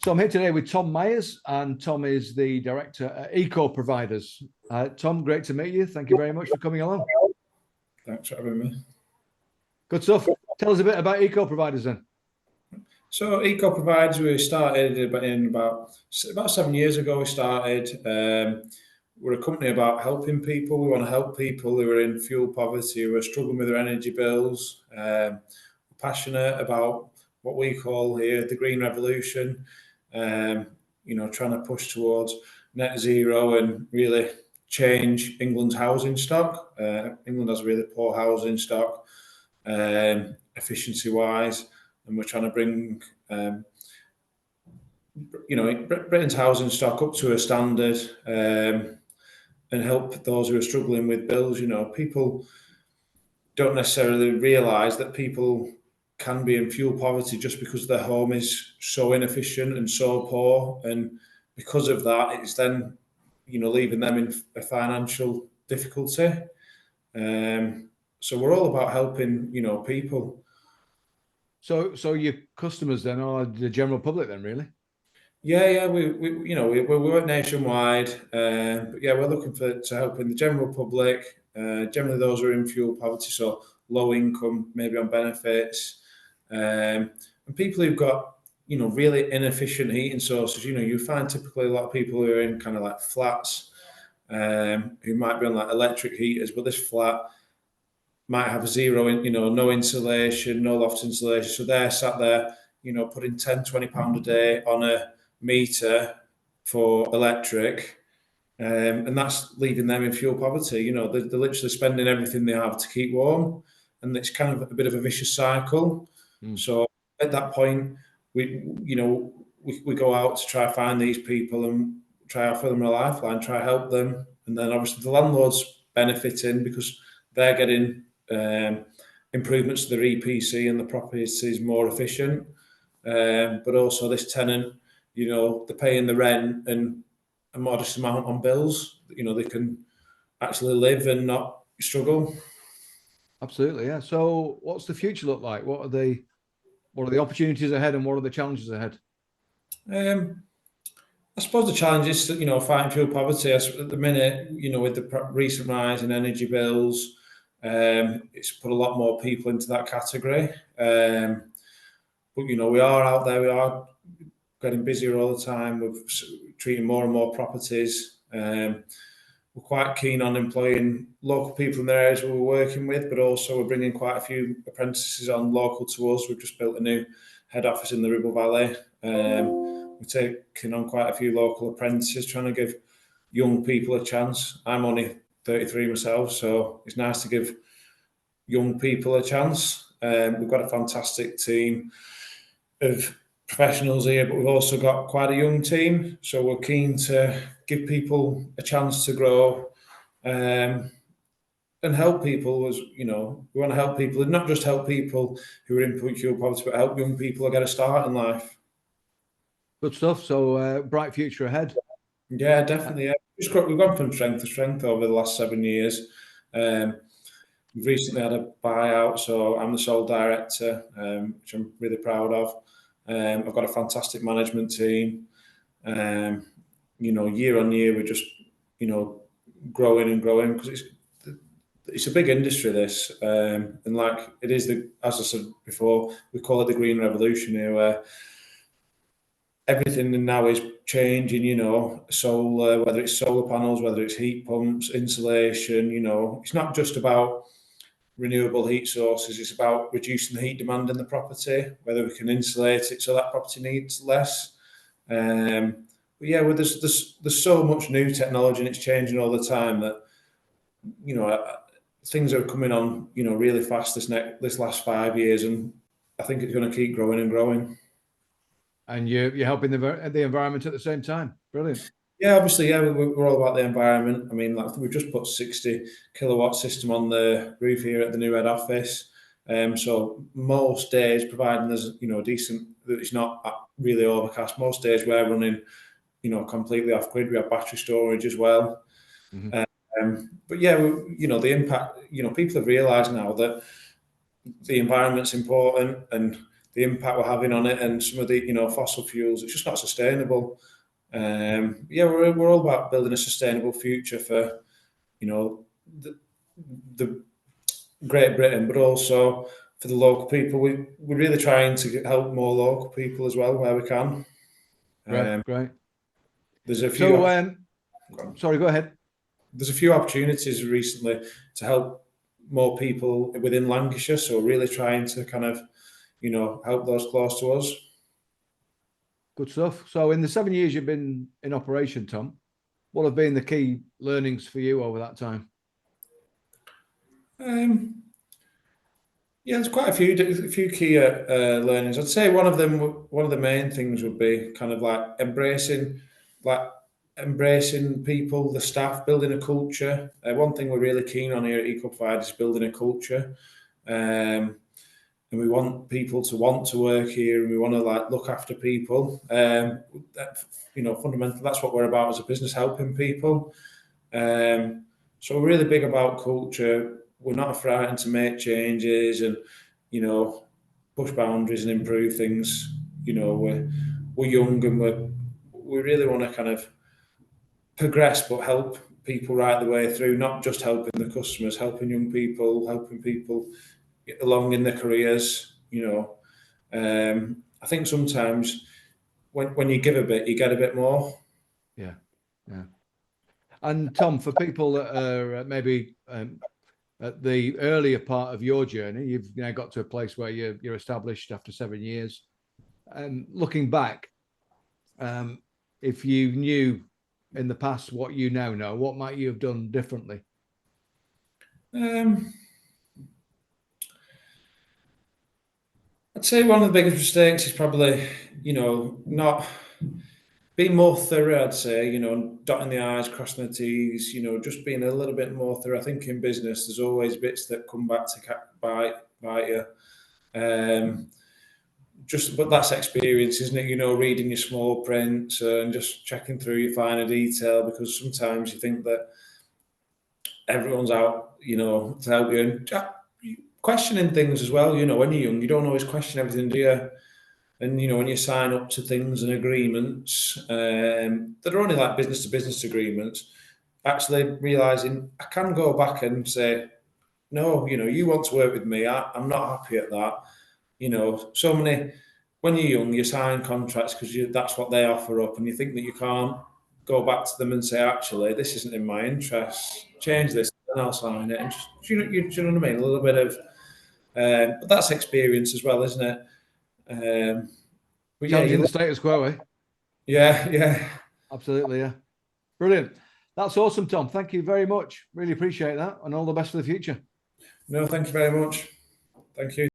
So I'm here today with Tom Myers, and Tom is the director at Eco Providers. Tom, great to meet you. Thank you very much for coming along. Thanks for having me. Good stuff. Tell us a bit about Eco Providers then. So Eco Providers, we started in about 7 years ago. We started. We're a company about helping people. We want to help people who are in fuel poverty, who are struggling with their energy bills. We're passionate about what we call here the green revolution. Trying to push towards net zero and really change England's housing stock. England has a really poor housing stock, efficiency-wise, and we're trying to bring, Britain's housing stock up to a standard and help those who are struggling with bills. People don't necessarily realise that people can be in fuel poverty just because their home is so inefficient and so poor, and because of that, it's then leaving them in a financial difficulty. So we're all about helping people. So your customers then are the general public then, really? Yeah. We work nationwide, but yeah, we're looking to helping the general public, generally those who are in fuel poverty, so low income, maybe on benefits. And people who've got, really inefficient heating sources. You find typically a lot of people who are in kind of like flats, who might be on like electric heaters, but this flat might have no insulation, no loft insulation. So they're sat there, putting 10, £20 a day on a meter for electric. And that's leaving them in fuel poverty. They're literally spending everything they have to keep warm. And it's kind of a bit of a vicious cycle. So at that point, we go out to try find these people and try offer them a lifeline, try help them, and then obviously the landlord's benefiting because they're getting improvements to their EPC and the property is more efficient. But also this tenant, they're paying the rent and a modest amount on bills. They can actually live and not struggle. Absolutely, yeah. So what's the future look like? What are the opportunities ahead and what are the challenges ahead? I suppose the challenge is, fighting fuel poverty. At the minute, with the recent rise in energy bills, it's put a lot more people into that category. But we are out there. We are getting busier all the time. We're treating more and more properties. We're quite keen on employing local people in the areas we're working with, but also we're bringing quite a few apprentices on local to us. We've just built a new head office in the Ribble Valley. We're taking on quite a few local apprentices, trying to give young people a chance. I'm only 33 myself, so it's nice to give young people a chance. We've got a fantastic team of professionals here, but we've also got quite a young team, so we're keen to give people a chance to grow and help people. We want to help people, and not just help people who are in fuel poverty, but help young people get a start in life. Good stuff. So bright future ahead. Yeah, definitely. Yeah. We've gone from strength to strength over the last 7 years. We've recently had a buyout, so I'm the sole director, which I'm really proud of. I've got a fantastic management team. Year on year, we're just, growing and growing because it's a big industry, this. And like it is, as I said before, we call it the green revolution here, where everything now is changing, solar, whether it's solar panels, whether it's heat pumps, insulation, it's not just about renewable heat sources, it's about reducing the heat demand in the property, whether we can insulate it so that property needs less. But yeah, there's so much new technology and it's changing all the time that, things are coming on, really fast this last 5 years, and I think it's going to keep growing and growing. And you're helping the environment at the same time. Brilliant. Yeah, obviously, yeah, we're all about the environment. I mean, like we've just put 60 kilowatt system on the roof here at the new head office. So most days, providing there's decent, it's not really overcast. Most days we're running, completely off grid. We have battery storage as well. Mm-hmm. But yeah, the impact. People have realised now that the environment's important, and the impact we're having on it, and some of the fossil fuels. It's just not sustainable. Yeah, we're all about building a sustainable future for the Great Britain, but also for the local people. We're really trying to help more local people as well where we can. Great. There's a few. So, sorry, go ahead. There's a few opportunities recently to help more people within Lancashire. So really trying to kind of, help those close to us. Good stuff. So in the 7 years you've been in operation, Tom, what have been the key learnings for you over that time? Yeah, there's quite a few key learnings. I'd say one of the main things would be kind of like embracing people, the staff, building a culture. One thing we're really keen on here at EcoProvide is building a culture. And we want people to want to work here, and we want to look after people. Fundamentally, that's what we're about as a business, helping people. So we're really big about culture. We're not frightened to make changes and, push boundaries and improve things. We're young, and we really want to kind of progress, but help people right the way through, not just helping the customers, helping young people, helping people get along in their careers. I think sometimes when you give a bit, you get a bit more. Yeah. And Tom, for people that are maybe at the earlier part of your journey, you've now got to a place where you're established after 7 years. Looking back, if you knew in the past what you now know, what might you have done differently? I'd say one of the biggest mistakes is probably, not being more thorough. I'd say, dotting the I's, crossing the T's, just being a little bit more thorough. I think in business, there's always bits that come back to bite you. But that's experience, isn't it? Reading your small print and just checking through your finer detail, because sometimes you think that everyone's out, to help you, and questioning things as well. When you're young, you don't always question everything, do you? And when you sign up to things and agreements that are only like business to business agreements, actually realizing I can go back and say, no, you want to work with me, I'm not happy at that. So many, when you're young, you sign contracts because that's what they offer up, and you think that you can't go back to them and say, actually, this isn't in my interest, change this, and I'll sign it. And just, do you know what I mean? A little bit of, but that's experience as well, isn't it? But Challenging the status quo, eh? Yeah. Absolutely, yeah. Brilliant. That's awesome, Tom. Thank you very much. Really appreciate that, and all the best for the future. No, thank you very much. Thank you.